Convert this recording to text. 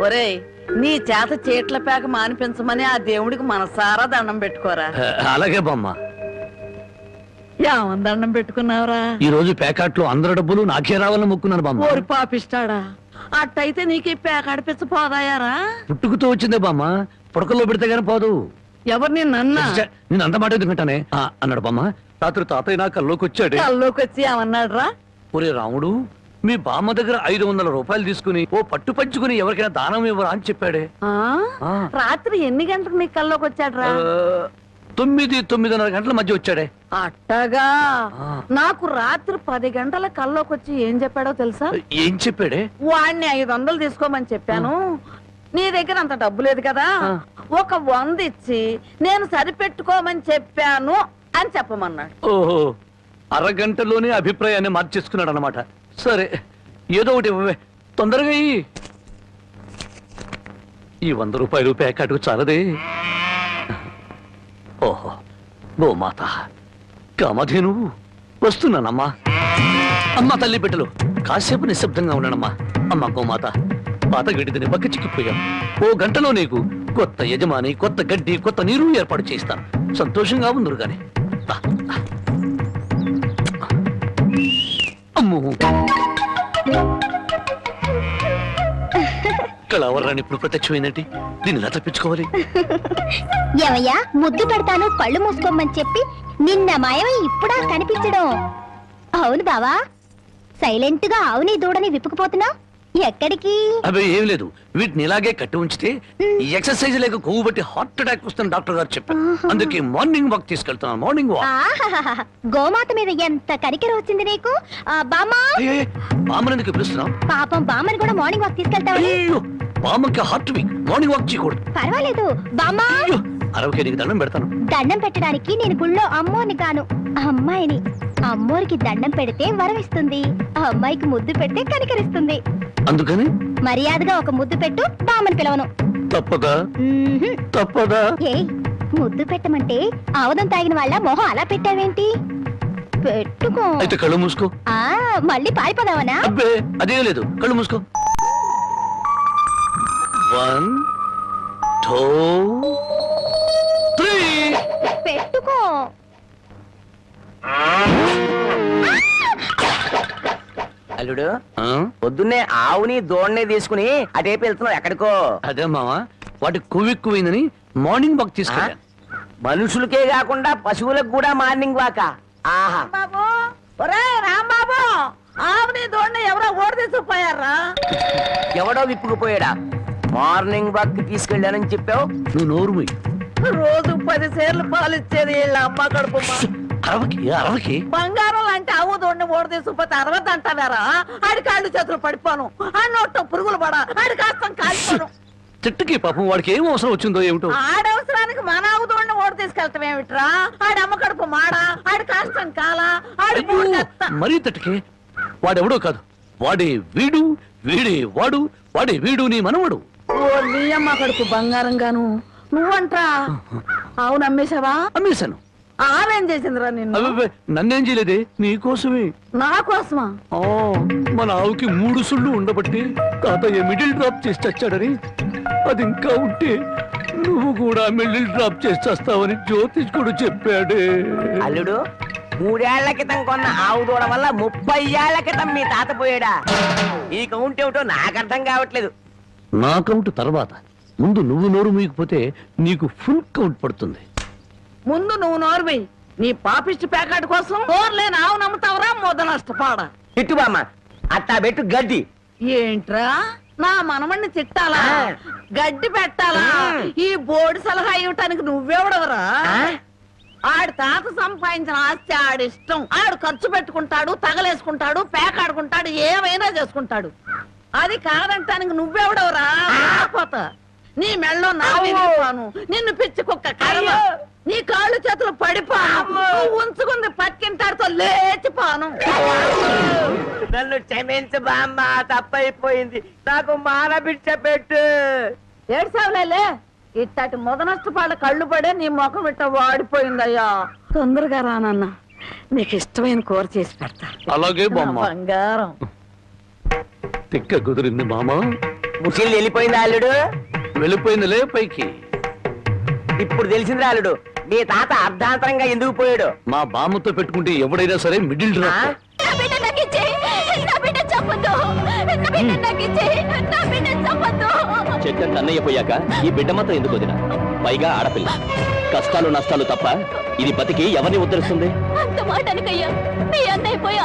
ఒరేయ్, నీ చేత చీట్ల పేక మానిపించమని ఆ దేవుడికి మనసారా దండం పెట్టుకోరా. అలాగే బామ్మ. ఏమని దండం పెట్టుకున్నావురా? ఈ రోజు ప్యాకెట్లో అందరి డబ్బులు నాకే రావాలని మొక్కున్నాను బామ్మ. ఓరి పాపిస్తాడా, అట్టయితే నీకు ఈ పేక అడిపించ పోదాయారా? పుట్టుకుతో వచ్చిందే బామ్మ, పుడకల్లో పెడితే గానీ పోదు. ఎవరు నిన్నన్నా? నేను అంత మాట ఎందుకంటానే అన్నాడు బామ్మ. రాత్రి తాతయ్య నా కల్లోకి వచ్చాడు. కల్లోకి వచ్చి ఏమన్నాడు రా? ఒరే రాముడు, మీ బామ్మ దగ్గర 500 రూపాయలు తీసుకుని ఓ పట్టు పంచుకుని ఎవరికైనా దానం ఇవ్వరా అని చెప్పాడే. రాత్రి ఎన్ని గంటలకు నీ కల్లోకి వచ్చాడు రా? 9-9:30 గంటల మధ్య వచ్చాడే. అట్టగా నాకు రాత్రి 10 గంటల కల్లోకి వచ్చి ఏం చెప్పాడో తెలుసా? ఏం చెప్పాడే? వాడిని 500 తీసుకోమని చెప్పాను. నీ దగ్గర అంత డబ్బు లేదు కదా, ఒక 100 ఇచ్చి నేను సరిపెట్టుకోమని చెప్పాను అని చెప్పమన్నాడు. ఓహో, అరగంటలోనే అభిప్రాయాన్ని మార్చేసుకున్నాడు అన్నమాట. సరే, ఏదో ఒకటి ఇవ్వవే, తొందరగా ఈ 100 రూపాయలు ప్యాకెట్కు చాలదే. ఓహో, గోమాత కామధేను వస్తున్నానమ్మా. అమ్మా తల్లి బిడ్డలు కాసేపు నిశ్శబ్దంగా ఉన్నానమ్మా. అమ్మా గోమాత, పాత గడ్డిని బక్క చిక్కిపోయాం. ఓ గంటలో నీకు కొత్త యజమాని, కొత్త గడ్డి, కొత్త నీరు ఏర్పాటు చేస్తాను. సంతోషంగా ఉందరు గాని. అమ్మో, కళావరాన్ని ఇప్పుడు ప్రత్యక్షమైందంటే దీన్ని ఎలా తప్పించుకోవాలి? ఏమయ్యా, ముద్దు పెడతాను కళ్ళు మూసుకోమని చెప్పి నిన్న మాయమై ఇప్పుడా కనిపించడం? అవును బావా, సైలెంట్ గా ఆవుని దూడని విప్పుకుపోతున్నావు, ఎక్కడికి? అవి ఏం లేదు, వీటిని ఇలాగే కట్టి ఉంచితే ఈ ఎక్సర్సైజ్ లేక కొవ్వు బట్టి హార్ట్ అటాక్ వస్తుంది డాక్టర్ గారు చెప్పారు. అందుకే మార్నింగ్ వాక్ తీసుకెళ్తున్నాను. Morning walk. గోమాత మీద ఎంత కనికెర వచ్చింది నీకు? బామ్మని ఎందుకు పిలుస్తున్నావు? పాపం బామ్మని కూడా మార్నింగ్ వాక్ తీసుకెళ్తావు. బామ్మకి హార్ట్ వీక్, మార్నింగ్ వాక్ చేయకూడదు. పర్వాలేదు బామ్మా, అరవకే నీకు దండం పెడతాను. దండం పెట్టడానికి నేను గుళ్ళో అమ్మోని కాను, అమ్మాయిని. అమ్మోరికి దండం పెడితే వరం ఇస్తుంది, అమ్మాయికి ముద్దు పెడితే కనికరిస్తుంది. అందుకని మర్యాదగా ఒక ముద్దు పెట్టు, బామ్మని పిలవను. తప్పదా? తప్పదా? ఏ ముద్దు పెట్టమంటే ఆవదం తాగిన వాళ్ళ మొహం అలా పెట్టావేంటి? పెట్టుకో. అయితే కళ్ళు మూసుకో. మళ్ళీ పారిపోదావనా? అబ్బే అదే లేదు, కళ్ళు మూసుకో. 1 2 3 పెట్టుకో. అల్లుడు, పొద్దున్నే ఆవుని దోణ్ణి తీసుకుని అటేపు వెళ్తున్నావు, ఎక్కడికో? అదే మావా, వాటి కొవ్వెక్కువైందని మార్నింగ్ వాక్ తీసుకెళ్ళాను. మనుషులకే కాకుండా పశువులకు కూడా మార్నింగ్ వాక? ఆహా బాబు, ఒరే రాంబాబు, ఆవుని దోణ్ణి ఎవరో ఓడ తీసుకుపోయారా? ఎవడో విప్పుకుపోయాడా? మార్నింగ్ వాక్ తీసుకెళ్ళానని చెప్పావు. నువ్వు నోరు మూయి. రోజు 10 సేర్లు పాలు ఇచ్చేది వీళ్ళ అమ్మ కడుపు. అరవకి బంగారం లాంటి ఆవు దోడిని ఓడ తీసుకుపోతే 60 అంటావారా? ఆడి కాళ్ళు చేతులు పడిపోను, ఆ నోట్లో పురుగులు పడా, ఆడి కాస్తం కాలిపోను. చెట్టుకి పాపం వాడికి ఏం అవసరం వచ్చిందో ఏమిటో. ఆడవసరానికి మన ఆవు దోడిని ఓడ తీసుకెళ్తాం ఏమిట్రా? ఆడి అమ్మ కడుపు మాడా, ఆడి కాస్తం కాలా, ఆడి మరీ తట్టుకే. వాడెవడో కాదు, వాడే వీడు, వీడే వాడు, వాడే వీడు నీ మనవడు. ఓ నీ అమ్మ కడుపు బంగారం గాను. నువ్వంట్రా ఆవు నమ్మేశావా? అమ్మేశాను. ఆవేం చేసిందిరా నిన్ను? నన్నేం చేయలేదే, నీకోసమే. నా కోసమా? మన ఆవుకి 3 సుళ్ళు ఉండబట్టి తాతయ్య మిడిల్ డ్రాప్ చేసి చచ్చాడని, అది ఇంకా ఉంటే నువ్వు కూడా మిడిల్ డ్రాప్ చేసి చేస్తావని జ్యోతిష్కుడు చెప్పాడే. అల్లుడు, 3 ఏళ్ల క్రితం కొన్న ఆవు దూడ వల్ల 30 ఏళ్ల క్రితం మీ తాత పోయాడా? ఈ కౌంట్ ఏమిటో నాకు అర్థం కావట్లేదు. నా కౌంట్ తర్వాత, ముందు నువ్వు నోరు మూయకపోతే నీకు ఫుల్ కౌంట్ పడుతుంది. ముందు నువ్వు నోర్మి. నీ పాపిష్టి ప్యాకెట్ కోసం నోర్లేని ఆవు నమ్ముతావరా? మొద నష్టపాడ. తిట్టు బామ్మ, అట్టా పెట్టు గడ్డి. ఏంట్రా, నా మనమణ్ణి తిట్టాలా, గడ్డి పెట్టాలా? ఈ బోర్డు సలహా ఇవ్వటానికి నువ్వెవడవరా? ఆడి తాత సంపాదించిన ఆస్తి ఆడిష్టం. ఆడు ఖర్చు పెట్టుకుంటాడు, తగలేసుకుంటాడు, పేకాడుకుంటాడు, ఏమైనా చేసుకుంటాడు. అది కాదంటానికి నువ్వెవడవరా? పోతా నీ మెళ్ళో నా విరిగిపోను, నిన్ను పిచ్చి కుక్క కర్మ, నీ కాళ్ళు చేతులు పడిపోను, ఉంచుకుంది పక్కింటాడుతో లేచిపోను. నన్ను క్షమించు బామ్మ, తప్పైపోయింది, నాకు మానబిడ్డ పెట్టు. ఏడ్సావులే, ఇట్టటి మొద నష్టపాళ్ళ కళ్ళు పడే నీ ముఖం ఇట్ట వాడిపోయిందయ్యా. తొందరగా రానన్నా, నీకు ఇష్టమైన కూర చేసి పెడతా. అలాగే బామ్మ. బంగారం తిక్క కుదిరింది మామా. ముసిల్ వెళ్ళిపోయింది అల్లుడు. వెళ్ళిపోయిందిలే పైకి. ఇప్పుడు తెలిసింది అల్లుడు, మీ తాత అర్ధాంతరంగా ఎందుకు పోయాడు. మా బామ్మతో పెట్టుకుంటే ఎవడైనా సరే మిడిల్ ఆ? డ్రాప్. నా బిడ్డ నాకు ఇచ్చేయ్. నా బిడ్డ చంపొద్దు. నా బిడ్డ నాకు ఇచ్చేయ్. నా బిడ్డ చంపొద్దు. చెట్టంత అన్నయ్య పోయాక ఈ బిడ్డ మాత్రం ఎందుకు వదినా? పైగా ఆడపిల్ల. కష్టాలు నష్టాలు తప్ప ఇది బతికి ఎవరిని ఉద్ధరిస్తుంది? అంత మాట అనకయ్యా. మీ అన్నయ్య పోయి